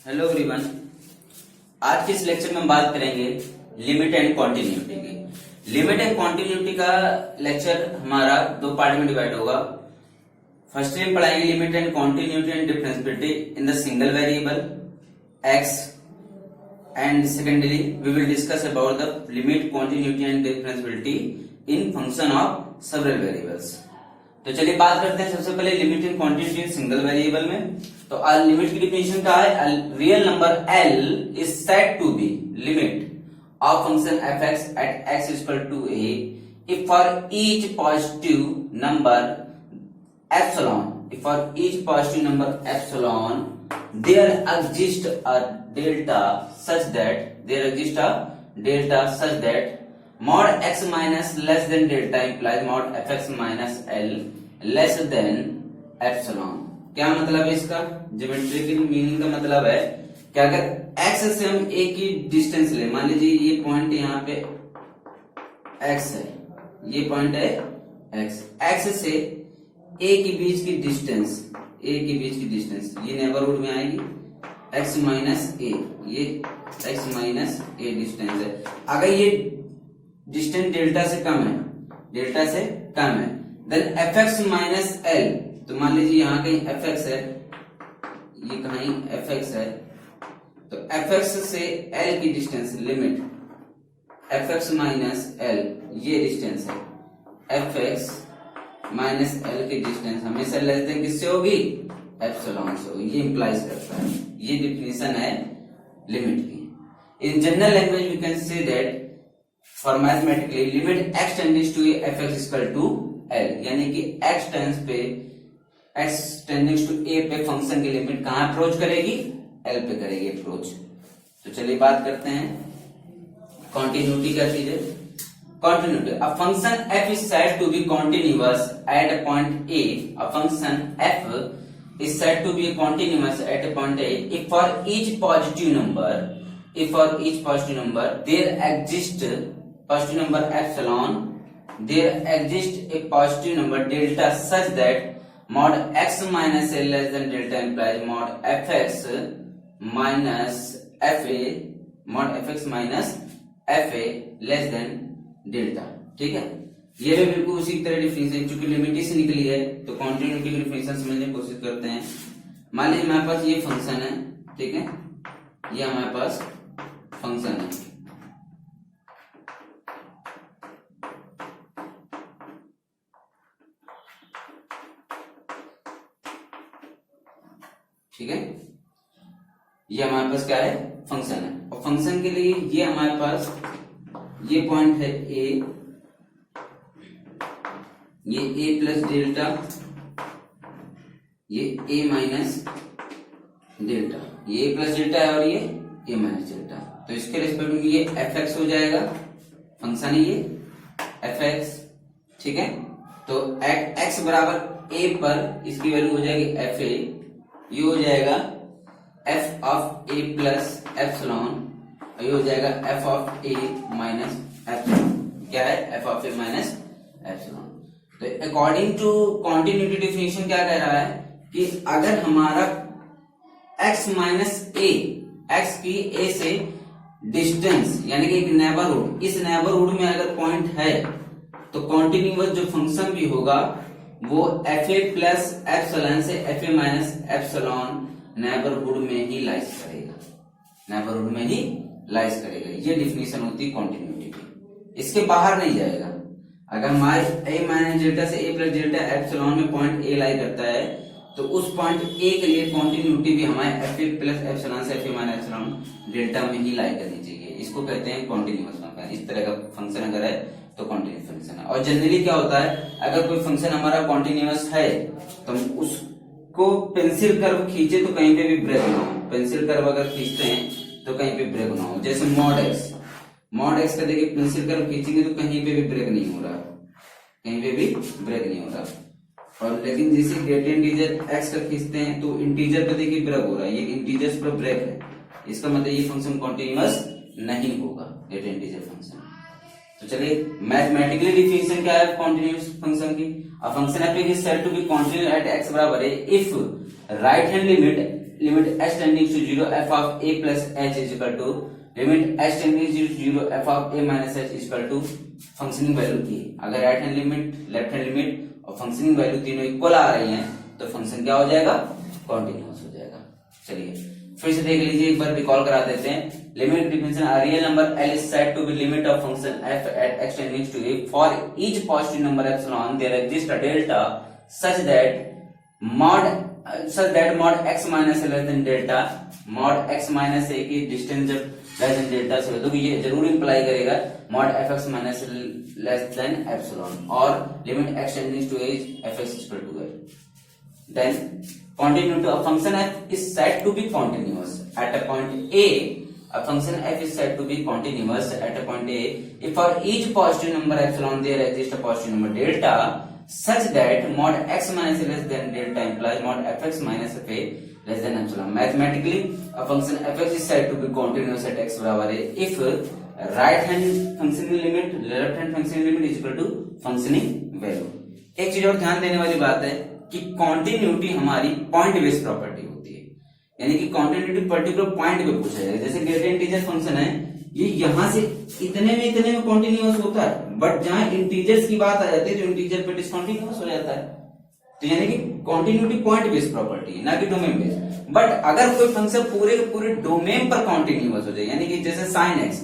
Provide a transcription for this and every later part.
Hello everyone. आज के इस लेक्चर में हम बात करेंगे लिमिट एंड कॉन्टिन्यूटी की। लिमिट एंड कॉन्टिन्यूटी का लेक्चर हमारा दो पार्ट में डिवाइड होगा। फर्स्टली हम पढ़ाएंगे limit and continuity and differentiability in the single variable x, and secondly we will discuss about the limit, continuity and differentiability in function of several variables. तो चलिए बात करते हैं सबसे पहले limit and quantity single variable में। तो limit की डिफिनेशन क्या है? Real number L is said to be limit of function fx at x equal to a if for each positive number epsilon, if for each positive number epsilon there exists a delta such that mod x minus less than delta implies mod fx minus L less than epsilon. क्या मतलब है इसका? Geometrical meaning का मतलब है कि अगर x से हम a की डिस्टेंस ले, मान लीजिए ये पॉइंट यहाँ पे x है, ये पॉइंट है x से a के बीच की डिस्टेंस, ये नेबरहुड में आएगी x माइनस a, ये x माइनस a डिस्टेंस है। अगर ये डिस्टेंस डेल्टा से कम है देन fx माइनस l, तो मान लीजिए यहाँ कहीं fx है, ये कहीं fx है, तो fx से l की distance limit fx minus l, ये डिस्टेंस है fx माइनस l की डिस्टेंस हमेशा लेस देन किससे होगी? एप्सिलॉन से होगी। ये इंप्लाइज करता है, ये डिफिनेशन है लिमिट की। In general language we can say that for mathematically limit x tendings to fx equal to L, यानी कि x टेंडिंग्स टू a पे फंक्शन की लिमिट कहां अप्रोच करेगी? L पे करेगी अप्रोच। तो चलिए बात करते हैं कॉन्टिन्यूटी क्या चीज है। Continuity, a function f is said to be continuous at a point a, a function f is said to be continuous at a point a if for each positive number there exists positive number epsilon, there exists a positive number delta such that mod x minus a less than delta implies mod fx minus fa less than delta। ठीक है, ये भी बिल्कुल उसी तरह definition, चूंकि limit से निकली है तो कॉन्टिन्यूटी की डिफिनेशन समझने की कोशिश करते हैं। मान लीजिए हमारे पास ये फंक्शन है, ठीक है, ये हमारे पास फंक्शन है, ठीक है, ये हमारे पास क्या है? फंक्शन है। और फंक्शन के लिए ये हमारे पास ये पॉइंट है a, ये a प्लस डेल्टा, ये a माइनस डेल्टा, ये a प्लस डेल्टा है और ये a माइनस डेल्टा। तो इसके रिस्पेक्ट में ये fx हो जाएगा, फंक्शन है ये fx, ठीक है। तो एट x बराबर a पर इसकी वैल्यू हो जाएगी fa, ये हो जाएगा f of a plus epsilon, ये हो जाएगा f of a minus epsilon. क्या है? f of a minus epsilon. तो अकॉर्डिंग टू कॉन्टिन्यूटी डिफिनेशन क्या कह रहा है कि अगर हमारा x माइनस a, x की a से डिस्टेंस यानी कि एक नेबरहुड, इस नेबरहुड में अगर पॉइंट है तो कॉन्टिन्यूअस जो फंक्शन भी होगा वो fa प्लस एप्सिलॉन से fa माइनस एप्सिलॉन नेबरहुड में ही लाइज करेगा, ये डिफिनेशन होती है कॉन्टिन्यूटी की। इसके बाहर नहीं जाएगा। अगर हमारे a माइनस डेल्टा से a प्लस डेल्टा एप्सिलॉन में पॉइंट a लाई करता है तो उस पॉइंट a के लिए कॉन्टिन्यूटी भी हमारे fa प्लस एप्सिलॉन से fa माइनस एप्सिलॉन डेल्टा में ही लाई करनी चाहिए। इसको कहते हैं कॉन्टिन्यूअस फंक्शन। इस तरह का फंक्शन अगर है तो कॉन्टिन्यूअस फंक्शन है। और जनरली क्या होता है, अगर कोई फंक्शन हमारा कॉन्टिन्यूअस है तो उसको पेंसिल कर्व खींचे तो कहीं पे भी ब्रेक ना हो। पेंसिल कर्व अगर खींचते हैं तो कहीं पे ब्रेक ना हो। जैसे मॉड एक्स का देखिए पेंसिल कर्व खींचेंगे तो कहीं पे भी ब्रेक नहीं हो रहा, और लेकिन जैसे ग्रेडियंट इंटीजर एक्स का खींचते हैं तो इंटीजर पे देखिए ब्रेक हो रहा है, ये इंटीजर्स पर ब्रेक है, इसका मतलब ये फंक्शन कॉन्टिन्यूअस नहीं होगा, ग्रेडियंट इंटीजर फंक्शन। तो चलिए मैथमेटिकली डिफिनेशन क्या है कॉन्टिन्यूअस फंक्शन की? A function f is said to be continuous at x बराबर है if right hand limit limit h tending to 0 f of a plus h is equal to limit h tending to 0 f of a minus h is equal to functioning value की। अगर right hand limit, left hand limit और functioning value तीनों equal आ रही हैं तो function क्या हो जाएगा, कॉन्टिन्यूअस हो जाएगा। चलिए फिर से देख लीजिए, एक बार रिकॉल करा देते हैं। Limit differential a real number L is said to be limit of function f at x tending to a for each positive number epsilon there exists a delta such that mod x minus less than delta mod x minus a की distance जब less than delta से हो तो ये जरूर imply करेगा mod fx minus less than epsilon और limit x tending to a fx is equal to a। Then continuity of function f is said to be continuous at a point a. A function f is said to be continuous at a point a if for each positive number epsilon there exists a positive number delta such that mod x minus less than delta implies mod fx minus fa less than epsilon. Mathematically, a function fx is said to be continuous at x बराबर a if right hand functioning limit left hand functioning limit is equal to functioning value. एक चीज और ध्यान देने वाली बात है कि कॉन्टिन्यूटी हमारी पॉइंट बेस्ड प्रॉपर्टी होती है, यानी कि कॉन्टिन्यूटी पर्टिकुलर पॉइंट पे पूछा जाएगा। जैसे ग्रेटर इंटीजर फंक्शन है, ये यहां से इतने में कॉन्टिन्यूअस होता है, बट जहां इंटीजर्स की बात आ जाती है तो इंटीजर पे डिसकंटिन्यूअस हो जाता है। तो यानी कि कॉन्टिन्यूटी पॉइंट बेस्ड प्रॉपर्टी है, ना कि डोमेन बेस्ड। बट अगर कोई फंक्शन पूरे के पूरे डोमेन पर कॉन्टिन्यूअस हो जाए, यानी कि जैसे साइन एक्स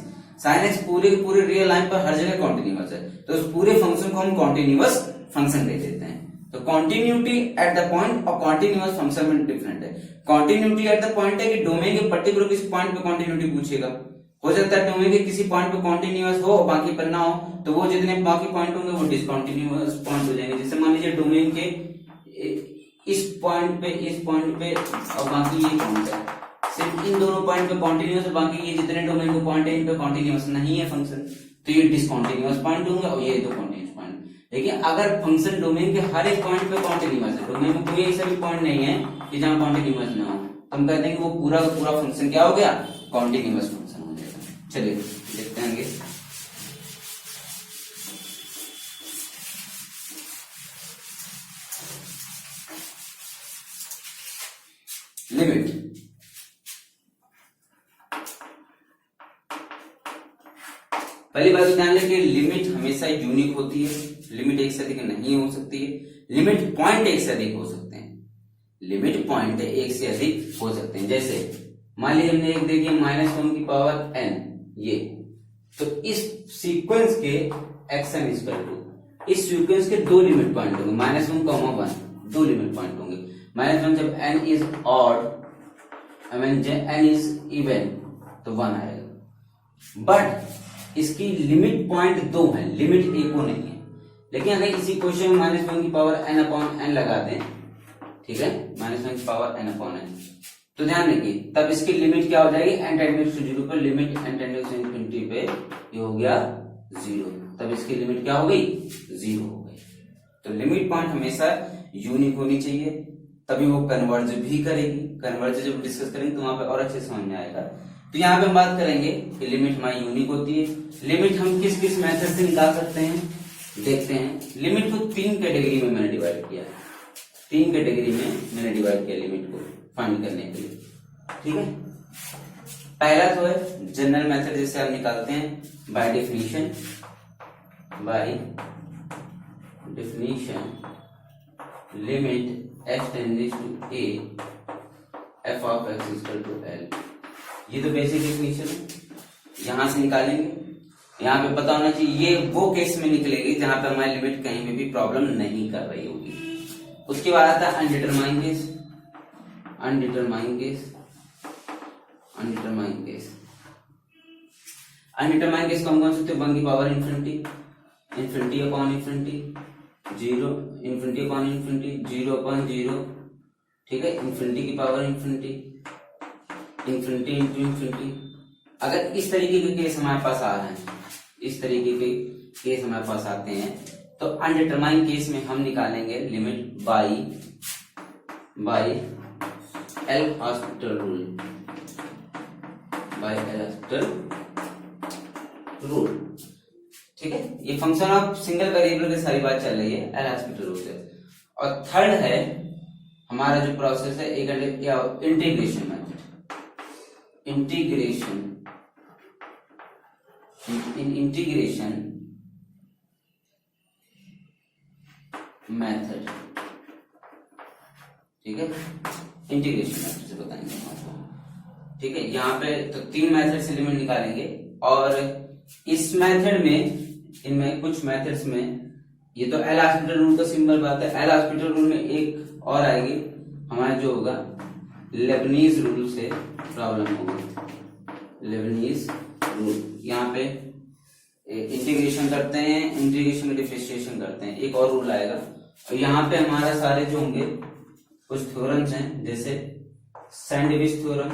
पूरे के पूरे रियल लाइन पर हर जगह कॉन्टिन्यूअस है, तो उस पूरे फंक्शन को हम कॉन्टिन्यूअस फंक्शन दे देते हैं। तो कॉन्टिन्यूटी एट द पॉइंट और कॉन्टिन्यूअस फंक्शन में डिफरेंट है। कॉन्टिन्यूटी एट द पॉइंट है कि डोमेन के पर्टिकुलर किसी पॉइंट पे कॉन्टिन्यूटी पूछेगा। हो सकता है डोमेन के किसी पॉइंट पे कॉन्टिन्यूअस हो बाकी पर ना हो, तो वो जितने बाकी पॉइंट होंगे वो डिसकंटिन्यूअस पॉइंट हो जाएंगे। जैसे मान लीजिए डोमेन के इस पॉइंट पे और बाकी ये पॉइंट है, सिर्फ इन दोनों पॉइंट पे कॉन्टिन्यूअस और बाकी ये जितने डोमेन के पॉइंट है इन पे कॉन्टिन्यूअस नहीं है फंक्शन, तो ये डिसकंटिन्यूअस पॉइंट होंगे और ये दो कॉन्टिन्यूअस पॉइंट। लेकिन अगर फंक्शन डोमेन के हर एक पॉइंट पे कॉन्टिन्यूअस है, डोमेन में कोई ऐसा भी पॉइंट नहीं है कि जहां कॉन्टिन्यूअस ना हो, तो हम कहते हैं कि वो पूरा का पूरा फंक्शन क्या हो गया, कॉन्टिन्यूअस फंक्शन हो जाएगा। चलिए देखते हैं लिमिट। पहली बात ध्यान रखिए, लिमिट हमेशा यूनिक होती है, लिमिट एक से अधिक नहीं हो सकती है। लिमिट पॉइंट एक से अधिक हो सकते हैं, लिमिट पॉइंट एक से अधिक हो सकते हैं। जैसे मान लीजिए हमने एक दे दिया -1 की पावर n, ये तो इस सीक्वेंस के एक्शन इक्वल टू इस सीक्वेंस के दो लिमिट पॉइंट होंगे, -1, 1 दो लिमिट पॉइंट होंगे। -1 जब n is odd, n is even तो 1 आएगा। बट इसकी लिमिट पॉइंट 2 है, लिमिट एक को नहीं है। लेकिन अगर इसी क्वेश्चन में -1 की पावर n अपॉन n लगा दें, ठीक है, -1 की पावर n अपॉन n, तो ध्यान रखिए तब इसकी लिमिट क्या हो जाएगी, n टेंडिंग टू 0 पर limit n tending to infinity पे ये हो गया 0, तब इसकी लिमिट क्या हो गई, 0 हो गई। तो लिमिट पॉइंट हमेशा यूनिक होनी चाहिए, तभी वो कन्वर्ज भी करेगी। कन्वर्ज जब डिस्कस करेंगे तो वहां पे और अच्छे समझ में आएगा। तो यहाँ पे हम बात करेंगे कि लिमिट हमारी यूनिक होती है। लिमिट हम किस किस मेथड से निकाल सकते हैं, देखते हैं। लिमिट को 3 कैटेगरी में मैंने डिवाइड किया है, 3 कैटेगरी में मैंने डिवाइड किया लिमिट को फाइंड करने के लिए, ठीक है। पहला तो है जनरल मेथड, जिससे हम निकालते हैं by definition limit x tending to a f of x equal to l। ये तो बेसिक डेफिनेशन है, यहां से निकालेंगे। यहाँ पे पता होना चाहिए ये वो केस में निकलेगी जहां पे हमारी लिमिट कहीं में भी प्रॉब्लम नहीं कर रही होगी। उसके बाद आता है अनडिटरमाइंड केस। अनडिटरमाइंड केस कौन कौन से, 1 की power infinity upon infinity, 0 infinity upon infinity, 0 upon 0, ठीक है, इंफिनिटी की पावर इंफिनिटी इंटू इंफिनिटी। अगर इस तरीके के केस हमारे पास आ रहे हैं, इस तरीके के केस हमारे पास आते हैं, तो अनडिटरमाइंड केस में हम निकालेंगे limit by L'Hospital rule, ठीक है। ये फंक्शन ऑफ सिंगल वेरिएबल की सारी बात चल रही है एल हॉस्पिटल रूल से। और थर्ड है हमारा जो प्रोसेस है एक क्या इंटीग्रेशन मेथड, इंटीग्रेशन मेथड, ठीक है, इंटीग्रेशन मेथड से बताएंगे हम आपको। ठीक है, यहाँ पे तो 3 मेथड से लिमिट निकालेंगे और इस मेथड में, इनमें कुछ मेथड्स में, ये तो एल हॉस्पिटल रूल का सिंपल बात है। एल हॉस्पिटल रूल में एक और आएगी हमारा जो होगा लेबनीज रूल से प्रॉब्लम होगी। लेबनीज रूल, यहाँ पे इंटीग्रेशन करते हैं, इंटीग्रेशन में डिफरेंशिएशन करते हैं, एक और रूल आएगा। और यहाँ पे हमारा सारे जो होंगे कुछ थ्योरम्स हैं, जैसे सैंडविच थ्योरम,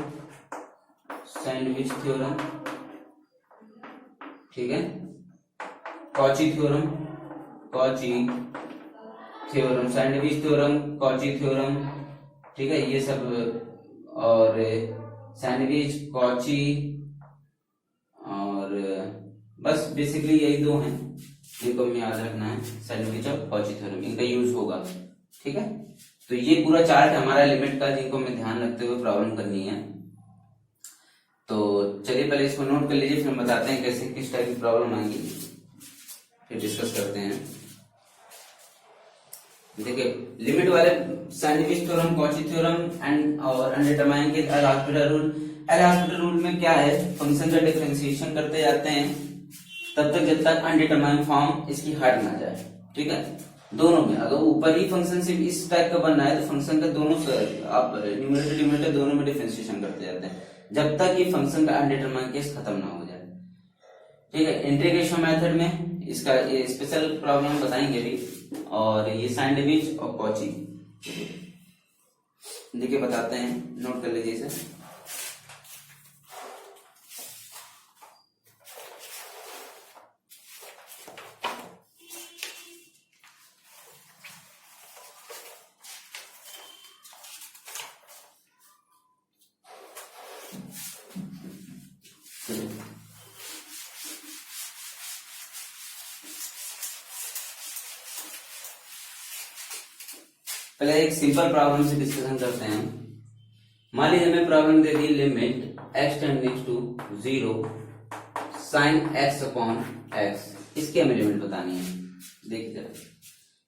ठीक है, Cauchy theorem, sandwich theorem, Cauchy theorem, ठीक है, ये सब, और सैंडविच, कॉची, और बस बेसिकली यही 2 हैं जिनको हमें याद रखना है, सैंडविच और कॉची थ्योरम, इनका यूज होगा। ठीक है, तो ये पूरा चार्ट है हमारा लिमिट का, जिनको हमें ध्यान रखते हुए प्रॉब्लम करनी है। तो चलिए पहले इसको नोट कर लीजिए, फिर हम बताते हैं कैसे किस टाइप की प्रॉब्लम आएगी, फिर डिस्कस करते हैं। देखिए लिमिट वाले sandwich theorem, Cauchy theorem and और अनडिटरमाइन के L hospital rule. L hospital rule में क्या है, फंक्शन का डिफरेंशिएशन करते जाते हैं तब तक जब तक अनडिटरमाइन फॉर्म इसकी हट ना जाए। ठीक है, दोनों में अगर ऊपर ही फंक्शन सिर्फ इस टाइप का बनना है तो फंक्शन का दोनों आप न्यूमरेटर डिनोमिनेटर दोनों में डिफरेंशिएशन करते जाते हैं जब तक ये फंक्शन का अनडिटरमाइन केस खत्म ना हो जाए। ठीक है, इंटीग्रेशन मेथड में इसका ये स्पेशल प्रॉब्लम बताएंगे भी, और ये सैंडविच और कॉची देखिए बताते हैं, नोट कर लीजिए इसे। पहले एक सिंपल प्रॉब्लम से डिस्कशन करते हैं। मान लीजिए हमें प्रॉब्लम दे दी limit x tending to 0 sin x upon x, इसकी हमें लिमिट बतानी है। देखिए जरा,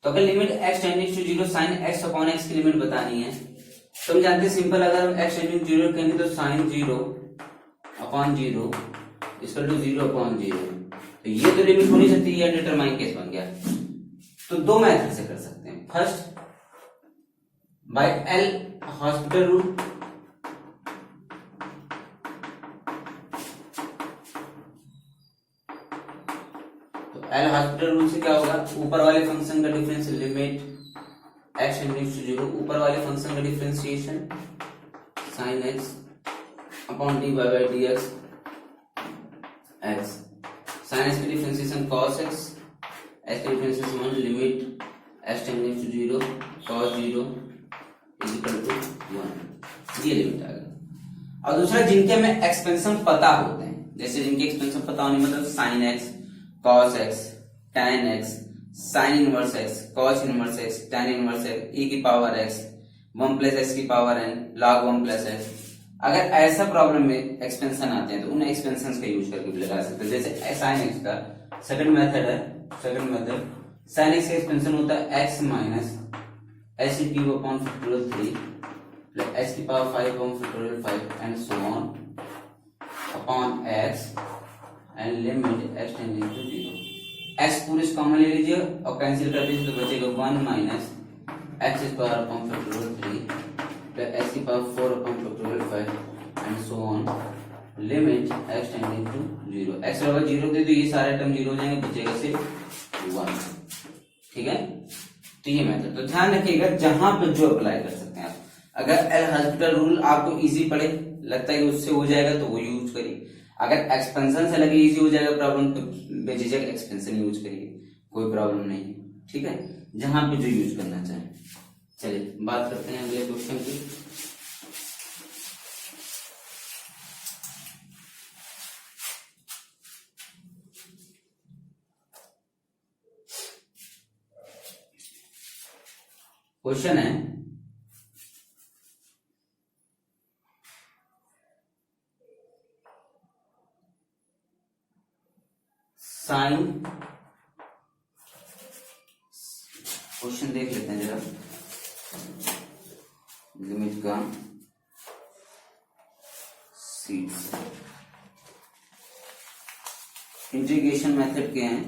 तो अगर limit x tending to 0 sin x upon x की लिमिट बतानी है तो हम जानते हैं सिंपल, अगर हम x टेंडिंग टू 0 कहेंगे तो sin 0 upon 0 equal to 0 upon 0, तो ये तो लिमिट हो नहीं सकती, ये अनडिटरमाइन केस बन गया। तो 2 मेथड से कर सकते हैं। First by L'Hospital rule, तो एल हॉस्पिटल रूल से क्या होगा, ऊपर वाले फंक्शन का difference limit x tending to 0, ऊपर वाले फंक्शन का differentiation sin x upon dy by dx x, sin x की डिफरेंशिएशन cos x, x की differentiation 1, limit x tending to 0 cos 0 is equal to 1, ये लिमिट आ गया। और दूसरा जिनके हमें एक्सपेंशन पता होते हैं, जैसे जिनके एक्सपेंशन पता होने मतलब sin x, cos x, tan x, sin inverse x, cos inverse x, tan inverse x, e की पावर x, 1 प्लस x की power n, log 1 plus x। अगर ऐसा प्रॉब्लम में एक्सपेंशन आते हैं तो उन एक्सपेंशन का यूज करके भी लगा सकते हैं। जैसे sin x का सेकंड मेथड है, सेकंड मेथड sin x का एक्सपेंशन होता है x minus h cube upon factorial 3 plus h की power 5 upon factorial 5 and so on upon x and limit x tending to 0। x पूरे common ले लीजिए और कैंसिल कर दीजिए तो बचेगा 1 माइनस x की power upon factorial 3 plus h की power 4 upon factorial 5 and so on limit x tending to 0। x बराबर 0 दे तो ये सारे टर्म 0 हो जाएंगे, बचेगा सिर्फ 1। ठीक है, तो ये मेथड तो ध्यान रखिएगा जहां पर जो अप्लाई कर सकते हैं आप। अगर एल हॉस्पिटल रूल आपको इजी पड़े, लगता है कि उससे हो जाएगा तो वो यूज करिए। अगर एक्सपेंशन से लगे इजी हो जाएगा प्रॉब्लम तो बेझिझक एक्सपेंशन यूज करिए, कोई प्रॉब्लम नहीं है। ठीक है, जहां पे जो यूज करना चाहे। चलिए बात करते हैं अगले क्वेश्चन की। क्वेश्चन है साइन, क्वेश्चन देख लेते हैं जरा, लिमिट का सीड्स, इंटीग्रेशन मेथड के हैं।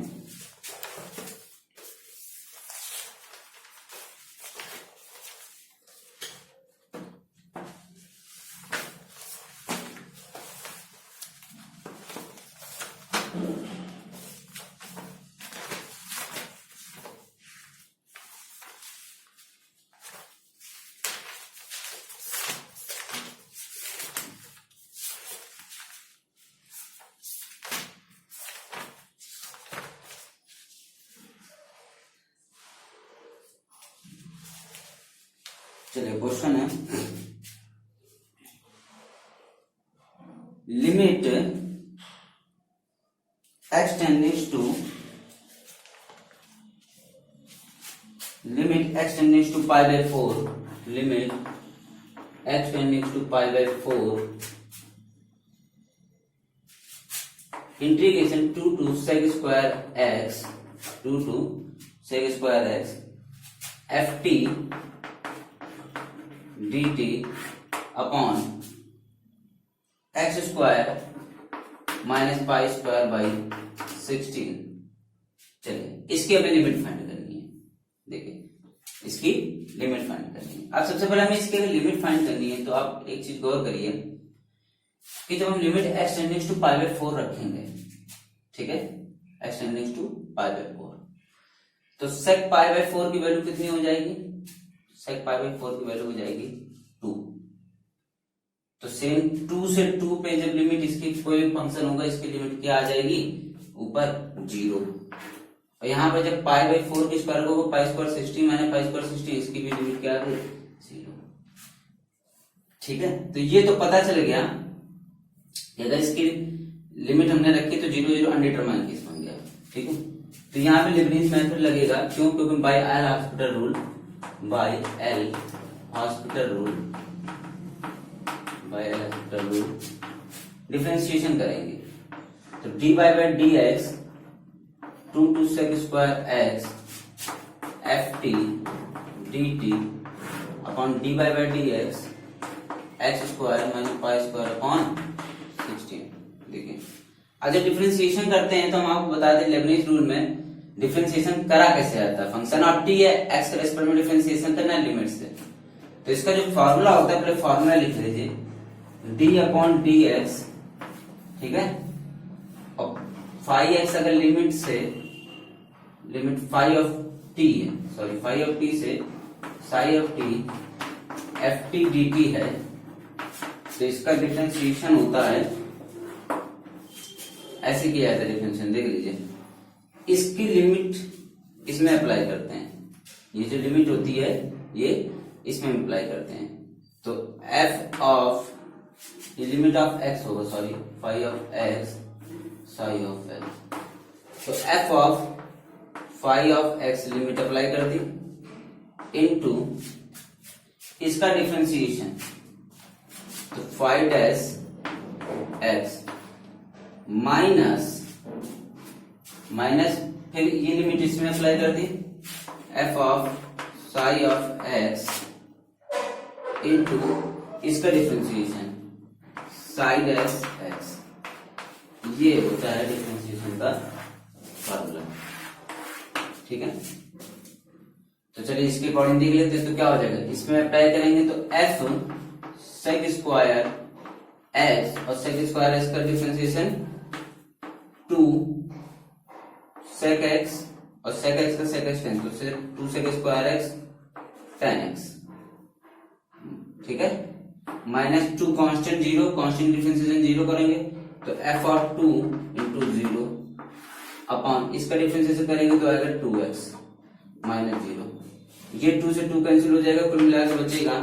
चलिए क्वेश्चन है, limit x tendings to pi by 4, limit x tendings to pi by 4 integration 2 to sec square x ft dt upon x square minus pi square by 16। चलिए इसकी हमें limit find करनी है। देखिए इसकी लिमिट फाइंड करनी है। अब सबसे पहले हमें इसकी अगर लिमिट फाइंड करनी है तो आप एक चीज गौर करिए कि जब हम limit x tendings to pi by 4 रखेंगे, ठीक है, x tendings to pi by 4, तो sec पाई बाय 4 की वैल्यू कितनी हो जाएगी? sec पाई बाय 4 की वैल्यू हो जाएगी 2। तो सेम 2 से 2 पे जब लिमिट इसकी कोई भी फंक्शन होगा इसकी लिमिट क्या आ जाएगी? ऊपर 0। और यहाँ पे जब पाई बाय 4 की स्क्वायर को pi square 60 minus pi square 60, इसकी भी लिमिट क्या आ गई? 0। ठीक है, तो ये तो पता चल गया कि अगर इसकी लिमिट हमने रखी तो 0 0 अनडिटरमाइन केस बन गया। ठीक है, तो यहाँ पे लेबनीज मेथड लगेगा। क्यों? क्योंकि by L'Hospital rule, by L'Hospital rule differentiation करेंगे तो dy by dx 2 to sec square x ft dt upon dy by dx x square minus pi square upon 16। देखिए आज जब डिफरेंशिएशन करते हैं तो हम आपको बता दें लेबनीज रूल में डिफरेंशिएशन करा कैसे आता है। फंक्शन ऑफ t है, x के रेस्पेक्ट में डिफरेंशिएशन करना है लिमिट से। तो इसका जो फॉर्मूला होता है पहले फॉर्मूला लिख लीजिए, d अपॉन dx, ठीक है, और फाई एक्स अगर लिमिट से लिमिट फाई ऑफ t है, सॉरी फाई ऑफ t से sigh of t F T D T है, तो इसका डिफरेंशिएशन होता है ऐसे किया जाता है डिफरेंशिएशन। देख लीजिए इसकी लिमिट इसमें अप्लाई करते हैं, ये जो लिमिट होती है ये इसमें अप्लाई करते हैं। तो f ऑफ ये लिमिट ऑफ x होगा, sorry phi of x psi of x, तो f of phi of x limit apply कर दी इनटू इसका डिफरेंशिएशन, तो फाई डैश x माइनस फिर ये लिमिट इसमें अप्लाई कर दी f of psi of x into इसका डिफरेंशिएशन साई डैश x। ये होता है डिफरेंशिएशन का फॉर्मूला। ठीक है, तो चलिए इसके अकॉर्डिंग देख लेते हैं तो क्या हो जाएगा। इसमें अप्लाई करेंगे तो f सेक स्क्वायर x और सेक स्क्वायर x का डिफरेंशिएशन 2 सेक x और सेक x का सेक x 10, तो 2 सेक स्क्वायर x 10x। ठीक है, माइनस 2 कांस्टेंट 0, कांस्टेंट डिफरेंशिएशन 0 करेंगे तो f ऑफ 2 इंटू 0 अपॉन इसका डिफरेंशिएशन करेंगे तो आएगा 2x माइनस 0। ये 2 से 2 कैंसिल हो जाएगा, कुल मिलाकर बचेगा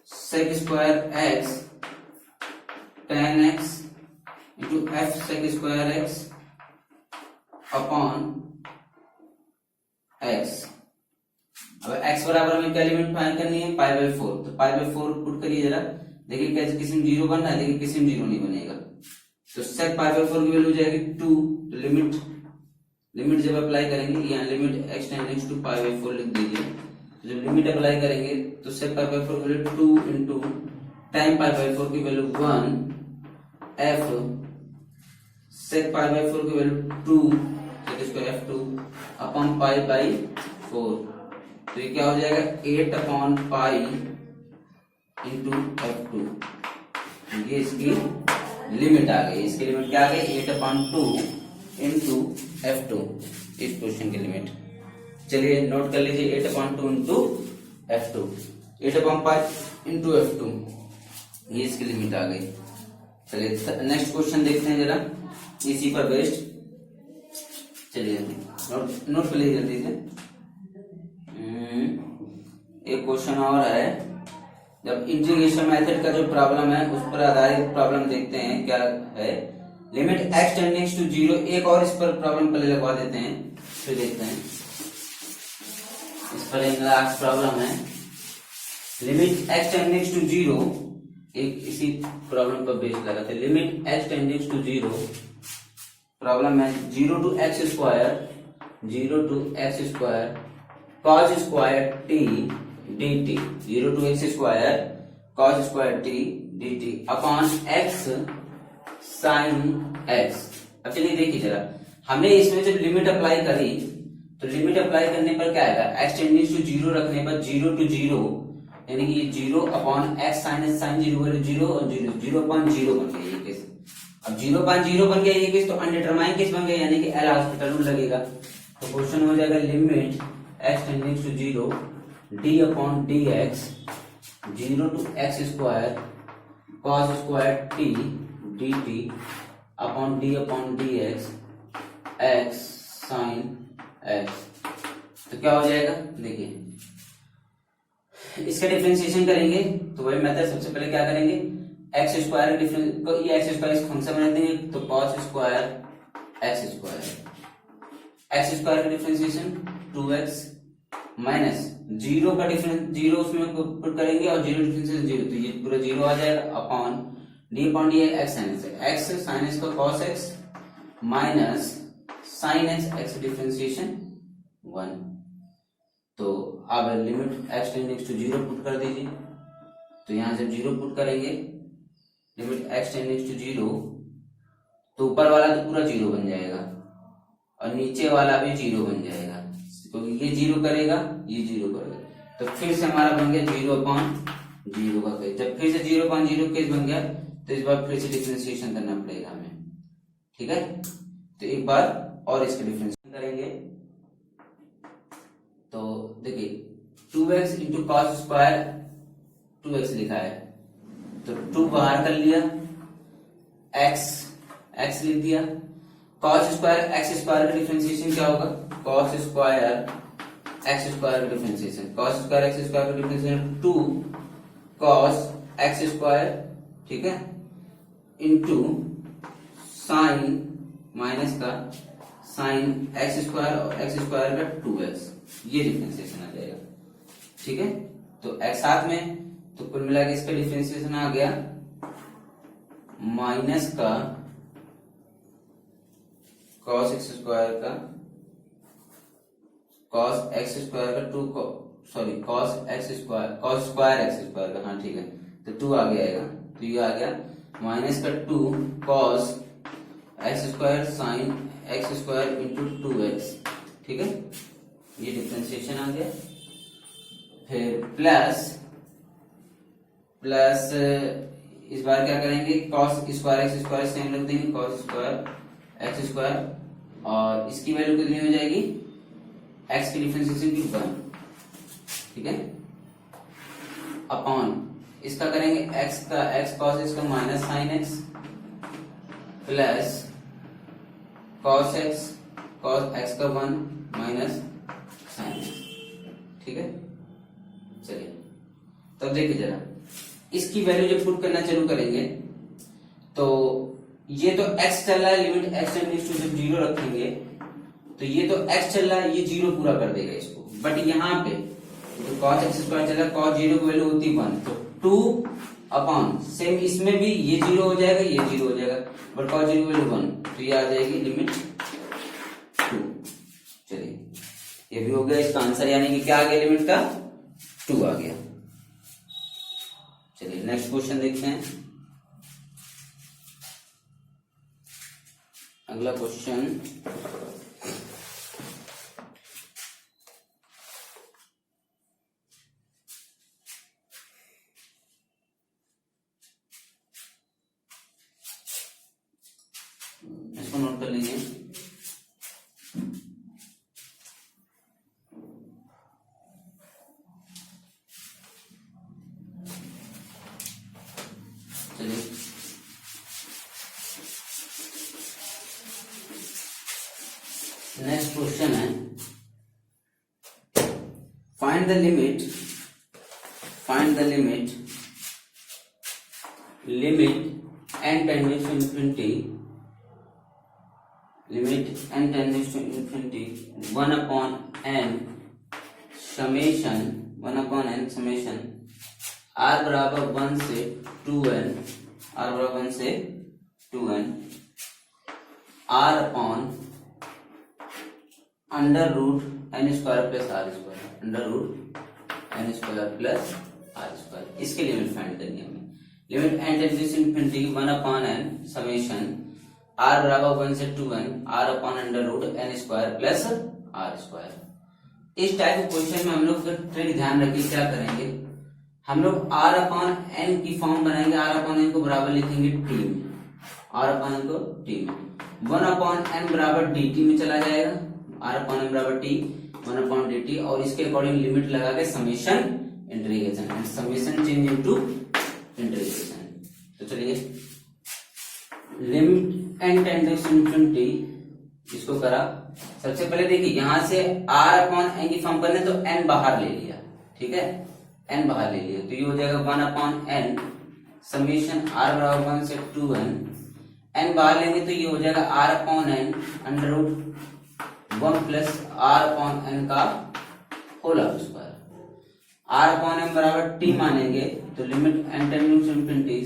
sec square x 10x into f sec square x upon x। अब x बराबर हमें क्या लिमिट फाइंड करनी है? पाई बाय 4। तो पाई बाय 4 पुट करिए जरा, देखिए कैसे किसी में 0 बनना है, देखिए किसी में 0 नहीं बनेगा। तो sec पाई बाय 4 की वैल्यू हो जाएगी 2। तो लिमिट जब अप्लाई करेंगे, यहाँ limit x tending to pi by 4 लिख दीजिए। तो जब लिमिट अप्लाई करेंगे तो sec पाई बाय 4 की value 2 into tan pi by 4 की value 1 f sec pi by 4 की value 2 sec square f2 upon pi by 4। तो ये क्या हो जाएगा 8 अपॉन पाई इंटू f2। ये इसकी लिमिट आ गई। इसकी लिमिट क्या आ गई 8 अपॉन 2 इंटू f2, इस क्वेश्चन की लिमिट। चलिए नोट कर लीजिए 8 upon 2 into f2, 8 upon pi into f2, ये इसकी लिमिट आ गई। चलिए नेक्स्ट क्वेश्चन देखते हैं जरा, इसी पर बेस्ड। चलिए नोट कर लीजिए जल्दी से। एक क्वेश्चन और है, जब इंटीग्रेशन मेथड का जो प्रॉब्लम है उस पर आधारित प्रॉब्लम देखते हैं क्या है। लिमिट x टेंडिंग टू 0, एक और इस पर प्रॉब्लम पहले लगवा देते हैं फिर देखते हैं। इस पर एक लास्ट प्रॉब्लम है, लिमिट x टेंडिंग टू 0, एक इसी प्रॉब्लम पर बेस लगा था। Limit x tending to 0, problem है 0 to x square cos square t dt, 0 to x square cos square t dt upon x sin x। अब चलिए देखिए जरा, हमने इसमें जब लिमिट अप्लाई करी तो लिमिट अप्लाई करने पर क्या आएगा, x टेंडिंग टू 0 रखने पर 0 टू 0 यानी कि 0 अपॉन x sin 0 0 और 0 अपॉन 0 बन गया ये केस। अब 0 अपॉन 0 बन गया ये केस तो अनडिटरमाइन केस बन गया, यानी कि एल हॉस्पिटल रूल लगेगा। तो क्वेश्चन हो जाएगा limit x tending to 0 d upon dx 0 to x square cos square t dt upon dx x sin x। तो क्या हो जाएगा देखिए, इसका डिफरेंशिएशन करेंगे तो वही मेथड। सबसे पहले क्या करेंगे, एक्स स्क्वायर को ये एक्स स्क्वायर फंक्शन बना देंगे तो cos स्क्वायर एक्स स्क्वायर का डिफरेंशिएशन 2x माइनस 0 का डिफरेंस 0 उसमें पुट करेंगे और 0 डिफरेंशिएशन 0, तो ये पूरा 0 आ जाएगा upon d x sine x का cos x minus sine x differentiation 1। तो अब limit x tending to 0 put कर दीजिए। तो यहां जब 0 पुट करेंगे लिमिट x टेंडिंग टू 0, तो ऊपर वाला तो पूरा 0 बन जाएगा और नीचे वाला भी 0 बन जाएगा, क्योंकि तो ये 0 करेगा ये 0 करेगा। तो फिर से हमारा बन गया 0 अपॉन 0 का केस। जब फिर से 0 अपॉन 0 केस बन गया तो इस बार फिर से डिफरेंशिएशन करना पड़ेगा हमें, ठीक है। तो एक बार और इसका डिफरेंशिएशन करेंगे तो देखिए 2x into cos square 2x लिखा है तो 2 बाहर कर लिया, x लिख दिया। cos स्क्वायर x स्क्वायर का डिफरेंशिएशन क्या होगा, cos स्क्वायर x स्क्वायर का differentiation, cos square x square का डिफरेंशिएशन 2 cos x स्क्वायर, ठीक है, इंटू साइन माइनस का साइन x स्क्वायर और x स्क्वायर का 2x, ये डिफरेंशिएशन आ जाएगा, ठीक है। तो x साथ में, तो कुल मिला के इसका डिफरेंशिएशन आ गया माइनस का cos x स्क्वायर का cos x स्क्वायर का 2 cos स्क्वायर x स्क्वायर का, हाँ ठीक है, तो 2 आगे आएगा, तो ये आ गया माइनस का 2 cos x square sine x square into 2x, ठीक है, ये डिफरेंशिएशन आ गया। फिर प्लस इस बार क्या करेंगे, cos square x square same रख देंगे, cos स्क्वायर x स्क्वायर, और इसकी वैल्यू कितनी हो जाएगी, x की डिफरेंशिएशन की 1, ठीक है, अपॉन इसका करेंगे x cos x का minus sine x plus cos x का 1 माइनस साइन x, ठीक है। चलिए तब देखिए जरा, इसकी वैल्यू जब पुट करना चालू करेंगे तो ये तो x चल रहा है, लिमिट x टेंडिंग टू जब 0 रखेंगे तो ये तो x चल रहा है, ये 0 पूरा कर देगा इसको। बट यहाँ पे तो cos x स्क्वायर चल रहा है, cos 0 की वैल्यू होती 1, तो 2 अपॉन सेम इसमें भी ये 0 हो जाएगा, ये 0 हो जाएगा, बट कॉस 0 वैल्यू 1, तो ये आ जाएगी लिमिट 2। चलिए ये भी हो गया इसका आंसर, यानी कि क्या आ गया लिमिट का 2 आ गया। चलिए नेक्स्ट क्वेश्चन देखते हैं। अगला क्वेश्चन इसको नोट कर लीजिए। चलिए नेक्स्ट क्वेश्चन है, find the limit n tends to infinity, limit n tends to infinity 1 upon n summation r बराबर 1 से 2n r upon under root n square plus r square, इसके लिमिट फाइंड करनी है हमें। Limit n tends to infinity 1 upon n summation r बराबर 1 से 2n r upon under root n square plus r square. इस type के question में हम लोग ट्रिक ध्यान रखिए, क्या करेंगे हम लोग r अपॉन n की फॉर्म बनाएंगे, r अपॉन n को बराबर लिखेंगे t में, r अपॉन n को t में, 1 अपॉन n बराबर dt में चला जाएगा, r अपॉन n बराबर t 1 अपॉन dt, और इसके अकॉर्डिंग लिमिट लगा के summation integration and summation change into integration. तो चलिए limit n tends to infinity, इसको करा। सबसे पहले देखिए यहां से r अपॉन n की फॉर्म करने तो n बाहर ले लिया, ठीक है, n बाहर ले लिया, तो ये हो जाएगा 1 अपॉन n समेशन r बराबर 1 से 2n, n बाहर लेंगे तो ये हो जाएगा r upon n under root 1 plus r upon n का whole square. r upon n बराबर t मानेंगे तो limit n tends to infinity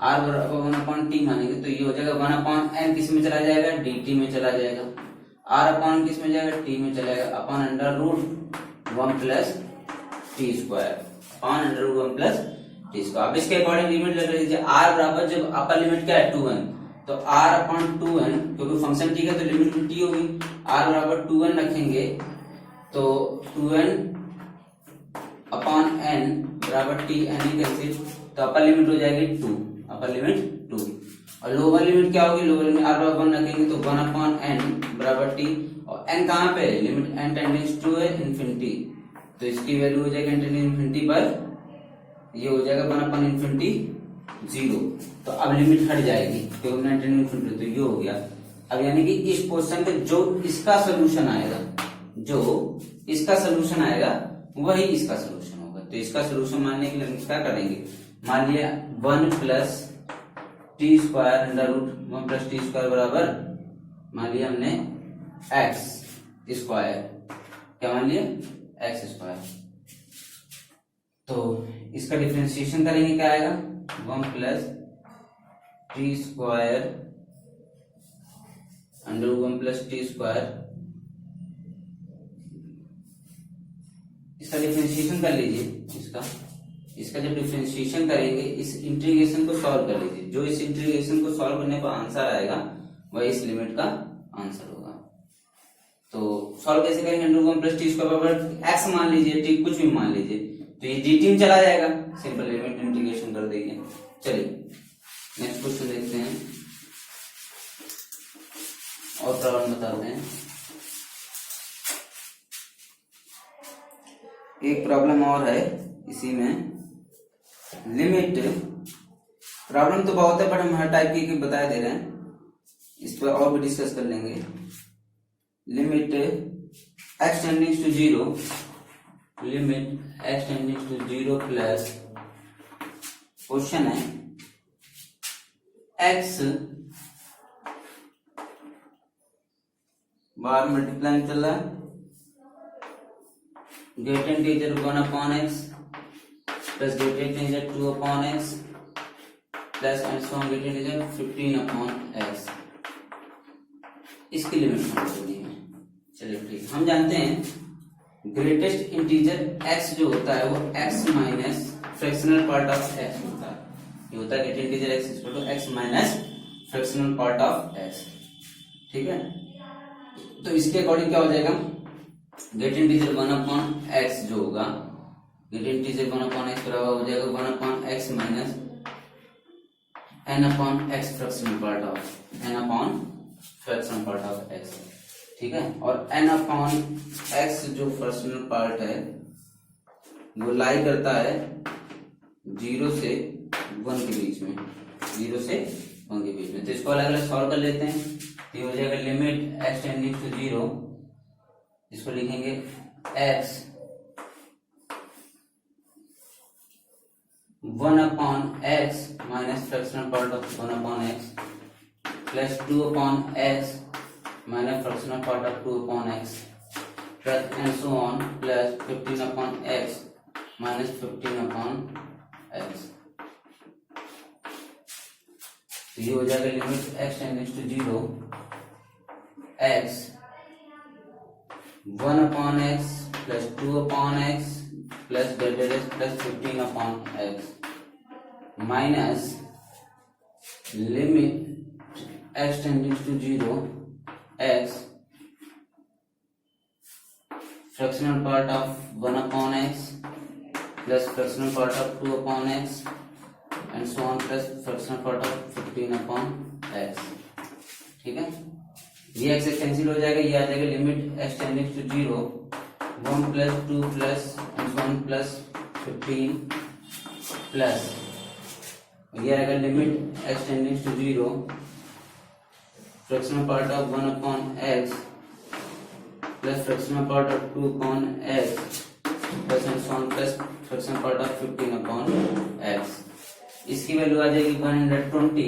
r बराबर 1 अपॉन t मानेंगे तो ये हो जाएगा 1 अपॉन n किस में चला जाएगा, dt में चला जाएगा, r अपॉन किस में जाएगा, t में चला जाएगा, upon under root 1 plus t square, upon under root 1 plus t square. अब इसके अकॉर्डिंग लिमिट लग लीजिए, r बराबर जब अपर लिमिट क्या है 2n, तो r अपॉन 2n क्योंकि फंक्शन ठीक है तो लिमिट t होगी, r बराबर 2n रखेंगे तो 2n अपॉन n बराबर t n कैंसिल, तो अपर लिमिट हो जाएगी 2, अपर लिमिट 2, और लोअर लिमिट क्या होगी, लोअर लिमिट r बराबर 1 रखेंगे तो 1 अपॉन n बराबर t, और n कहाँ पे है, limit n tends to infinity, तो इसकी वैल्यू हो जाएगी n टेंड्स इन्फिनिटी पर, ये हो जाएगा 1 अपॉन इन्फिनिटी 0, तो अब लिमिट हट जाएगी क्योंकि n टेंड्स इन्फिनिटी, तो ये हो गया। अब यानी कि इस क्वेश्चन पे जो इसका सोल्यूशन आएगा वही इसका सोल्यूशन होगा। तो इसका सोल्यूशन मानने के लिए हम क्या करेंगे, मान लिया 1 plus t square under root 1 plus t square बराबर, मान लिया हमने एक्स स्क्वायर, क्या मान लिया एक्स स्क्वायर, तो इसका डिफरेंशिएशन करेंगे क्या आएगा 1 plus t square under 1 plus t square, इसका डिफरेंशिएशन कर लीजिए, इसका जब डिफरेंशिएशन करेंगे इस इंटीग्रेशन को सॉल्व कर लीजिए, जो इस इंटीग्रेशन को सॉल्व करने पर आंसर आएगा वही इस लिमिट का आंसर होगा। तो सॉल्व कैसे करेंगे, अंडर 1 प्लस टी स्क्वायर बराबर एक्स मान लीजिए, टी कुछ भी मान लीजिए, तो ये dt में चला जाएगा, सिंपल लिमिट इंटीग्रेशन कर देंगे। चलिए नेक्स्ट क्वेश्चन देखते हैं और प्रॉब्लम बताते हैं। एक प्रॉब्लम और है इसी में, लिमिट, प्रॉब्लम तो बहुत है बट हम हर टाइप की बता दे रहे हैं, इस पर और भी डिस्कस कर लेंगे। Limit x tending to 0, limit x tending to 0 plus, question है x बार मल्टीप्लाई चल रहा है, greater teacher 1 upon x plus greater integer 2 upon x plus and so on greater integer 15 upon x. इसकी लिमिट फाइंड करनी है। चलिए ठीक, हम जानते हैं ग्रेटेस्ट इंटीजर x जो होता है वो x minus fractional part of x होता है। ये होता है greatest integer x equal to x minus fractional part of x। ठीक है, तो इसके अकॉर्डिंग क्या हो जाएगा, ग्रेटेस्ट इंटीजर 1 अपॉन x जो होगा, ग्रेटेस्ट इंटीजर 1 अपॉन x बराबर हो जाएगा 1 upon x minus n upon x fractional part of x। ठीक है, और n अपॉन x जो फ्रैक्शनल पार्ट है वो लाई करता है 0 से 1 के बीच में, 0 से 1 के बीच में। तो इसको अलग अलग सॉल्व कर लेते हैं। तो ये हो जाएगा लिमिट x टेंडिंग टू 0, इसको लिखेंगे x 1 upon x minus fractional part of 1 upon x plus 2 upon x minus fractional part of 2 upon x plus and so on plus 15 upon x minus 15 upon x। तो ये हो जाएगा limit x tending to 0 x 1 upon x plus 2 upon x plus greater x plus 15 upon x minus limit x tending to 0 x fractional part of 1 upon x plus fractional part of 2 upon x and so on plus fractional part of 15 upon x। ठीक है, ये x cancel हो जाएगा, ये आ जाएगा limit x tending to 0 1 plus 2 plus and so on plus 15 plus ये आएगा limit x tending to 0 fractional part of 1 upon x plus fractional part of 2 upon x plus and so on plus fractional part of 15 upon x। इसकी value आ जाएगी 120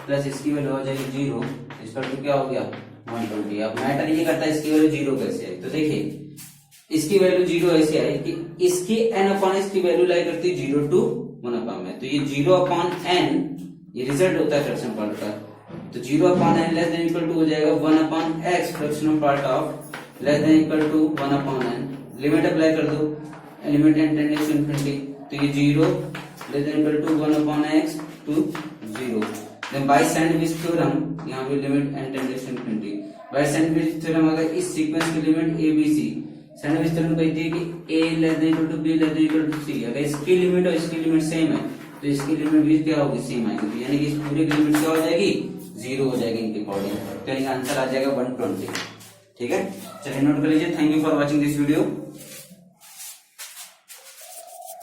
plus इसकी value आ जाएगी 0, इसका to क्या हो गया 120। अब मैटर ये करता है इसकी वैल्यू 0 कैसे आई। तो देखिए इसकी वैल्यू 0 ऐसे आई कि इसकी n अपॉन x की वैल्यू लाई करती है 0 to 1 अपॉन में। तो ये 0 अपॉन n ये रिजल्ट होता है फ्रैक्शन पार्ट का। तो 0 upon n less than equal to हो जाएगा 1 upon x fractional part of less than equal to 1 upon n। Limit apply कर दो, limit n tending to infinity, तो ये 0 less than equal to 1 upon x to 0। Then by sandwich theorem यहाँ पे limit n tending to infinity. By sandwich theorem अगर इस sequence की limit a b c, sandwich theorem कहती है कि a less than equal to b less than equal to c, अगर इसकी लिमिट और इसकी लिमिट सेम है तो इसकी लिमिट भी क्या होगी सेम आएगी, यानी कि इस पूरे की लिमिट क्या हो जाएगी 0 हो जाएगी इनके अकॉर्डिंग। तो इनका आंसर आ जाएगा 120। ठीक है, चलिए नोट कर लीजिए। Thank you for watching this video.